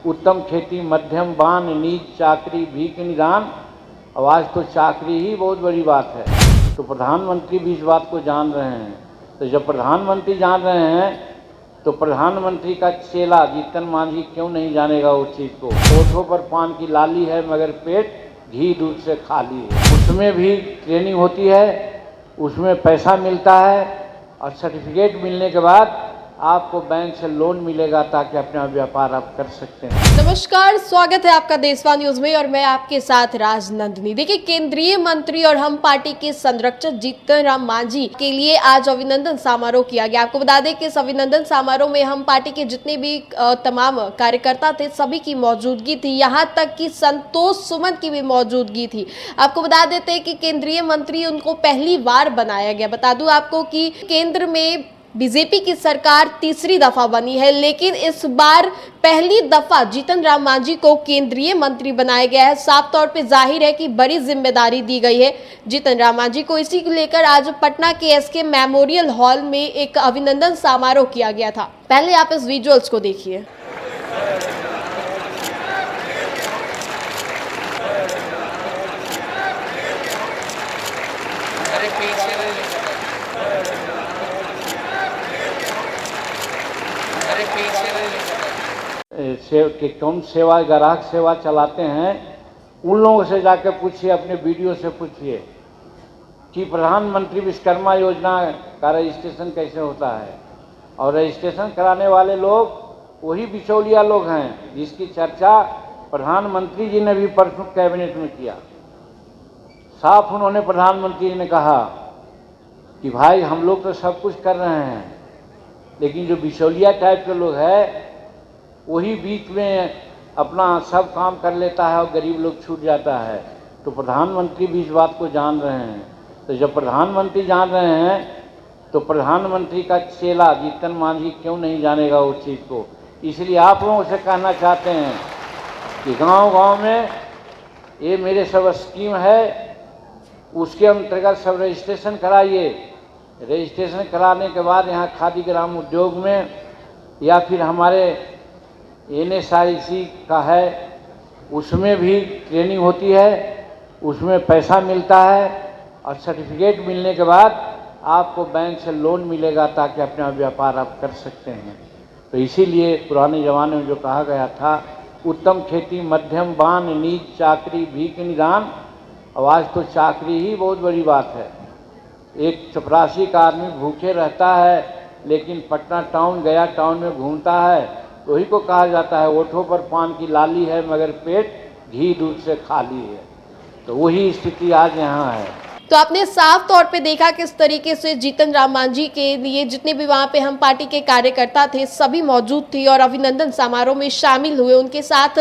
उत्तम खेती, मध्यम बान, नीच चाकरी, भीख निदान। अब आज तो चाकरी ही बहुत बड़ी बात है, तो प्रधानमंत्री भी इस बात को जान रहे हैं। तो जब प्रधानमंत्री जान रहे हैं तो प्रधानमंत्री का चेला जीतन मांझी क्यों नहीं जानेगा उस चीज़ को। होठों पर पान की लाली है मगर पेट घी दूध से खाली है। उसमें भी ट्रेनिंग होती है, उसमें पैसा मिलता है और सर्टिफिकेट मिलने के बाद आपको बैंक से लोन मिलेगा ताकि अपना व्यापार आप कर सकते हैं। नमस्कार, स्वागत है आपका देशवा न्यूज में और मैं आपके साथ राजनंदिनी। देखिए, केंद्रीय मंत्री और हम पार्टी के संरक्षक जीतन राम मांझी के लिए आज अभिनंदन समारोह किया गया। आपको बता दें कि इस अभिनंदन समारोह में हम पार्टी के जितने भी तमाम कार्यकर्ता थे सभी की मौजूदगी थी, यहाँ तक कि संतोष सुमन की भी मौजूदगी थी। आपको बता देते हैं कि केंद्रीय मंत्री उनको पहली बार बनाया गया। बता दूं आपको कि केंद्र में बीजेपी की सरकार तीसरी दफा बनी है, लेकिन इस बार पहली दफा जीतन राम मांझी को केंद्रीय मंत्री बनाया गया है। साफ तौर पे जाहिर है कि बड़ी जिम्मेदारी दी गई है जीतन राम मांझी को। इसी को लेकर आज पटना के एसके मेमोरियल हॉल में एक अभिनंदन समारोह किया गया था। पहले आप इस विजुअल्स को देखिए। कौन सेवा, ग्राहक सेवा चलाते हैं, उन लोगों से जाकर पूछिए, अपने वीडियो से पूछिए कि प्रधानमंत्री विश्वकर्मा योजना का रजिस्ट्रेशन कैसे होता है। और रजिस्ट्रेशन कराने वाले लोग वही बिचौलिया लोग हैं जिसकी चर्चा प्रधानमंत्री जी ने भी परसों कैबिनेट में किया। साफ उन्होंने प्रधानमंत्री जी ने कहा कि भाई हम लोग तो सब कुछ कर रहे हैं, लेकिन जो बिचौलिया टाइप के लोग हैं वही बीच में अपना सब काम कर लेता है और गरीब लोग छूट जाता है। तो प्रधानमंत्री भी इस बात को जान रहे हैं। तो जब प्रधानमंत्री जान रहे हैं तो प्रधानमंत्री का चेला जीतन मांझी क्यों नहीं जानेगा उस चीज़ को। इसलिए आप लोगों से कहना चाहते हैं कि गांव-गांव में ये मेरे सब स्कीम है, उसके अंतर्गत सब रजिस्ट्रेशन कराइए। रजिस्ट्रेशन कराने के बाद यहाँ खादी ग्राम उद्योग में या फिर हमारे NSIC का है, उसमें भी ट्रेनिंग होती है, उसमें पैसा मिलता है और सर्टिफिकेट मिलने के बाद आपको बैंक से लोन मिलेगा ताकि अपना व्यापार आप कर सकते हैं। तो इसीलिए पुराने ज़माने में जो कहा गया था, उत्तम खेती, मध्यम बान, नीच चाकरी, भीख निदान। अब आज तो चाकरी ही बहुत बड़ी बात है। एक चपरासी का आदमी भूखे रहता है लेकिन पटना टाउन, गया टाउन में घूमता है, वही को कहा जाता है होठों पर पान की लाली है मगर पेट घी दूध से खाली है। तो वही स्थिति आज यहाँ है। तो आपने साफ तौर पे देखा किस तरीके से जीतन राम मांझी के लिए जितने भी वहां पे हम पार्टी के कार्यकर्ता थे सभी मौजूद थे और अभिनंदन समारोह में शामिल हुए। उनके साथ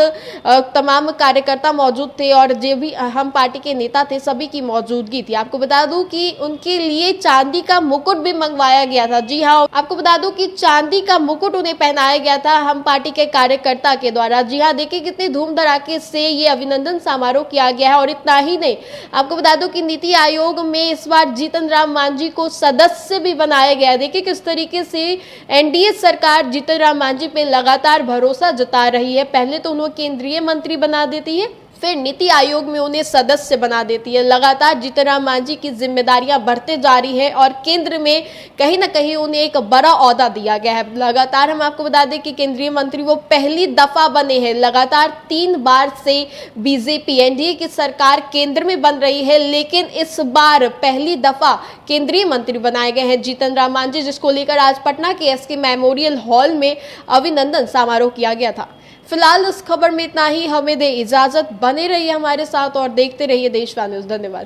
तमाम कार्यकर्ता मौजूद थे और जो भी हम पार्टी के नेता थे सभी की मौजूदगी थी। आपको बता दूं कि उनके लिए चांदी का मुकुट भी मंगवाया गया था। जी हाँ, आपको बता दूं कि चांदी का मुकुट उन्हें पहनाया गया था हम पार्टी के कार्यकर्ता के द्वारा। जी हाँ, देखिए कितने धूम धड़ाके से ये अभिनंदन समारोह किया गया है। और इतना ही नहीं, आपको बता दूं कि नीति आयोग में इस बार जीतन राम मांझी को सदस्य भी बनाया गया है। देखिए किस तरीके से NDA सरकार जीतन राम मांझी पे लगातार भरोसा जता रही है। पहले तो उन्हें केंद्रीय मंत्री बना देती है, फिर नीति आयोग में उन्हें सदस्य बना देती है। लगातार जीतन राम मांझी की जिम्मेदारियां बढ़ते जा रही है और केंद्र में कहीं ना कहीं उन्हें एक बड़ा ओहदा दिया गया है। लगातार हम आपको बता दें कि केंद्रीय मंत्री वो पहली दफा बने हैं। लगातार 3 बार से बीजेपी NDA की सरकार केंद्र में बन रही है, लेकिन इस बार पहली दफा केंद्रीय मंत्री बनाए गए हैं जीतन राम मांझी, जिसको लेकर आज पटना के SK मेमोरियल हॉल में अभिनंदन समारोह किया गया था। फिलहाल इस खबर में इतना ही। हमें दे इजाजत, बने रहिए हमारे साथ और देखते रहिए देशवा न्यूज। धन्यवाद।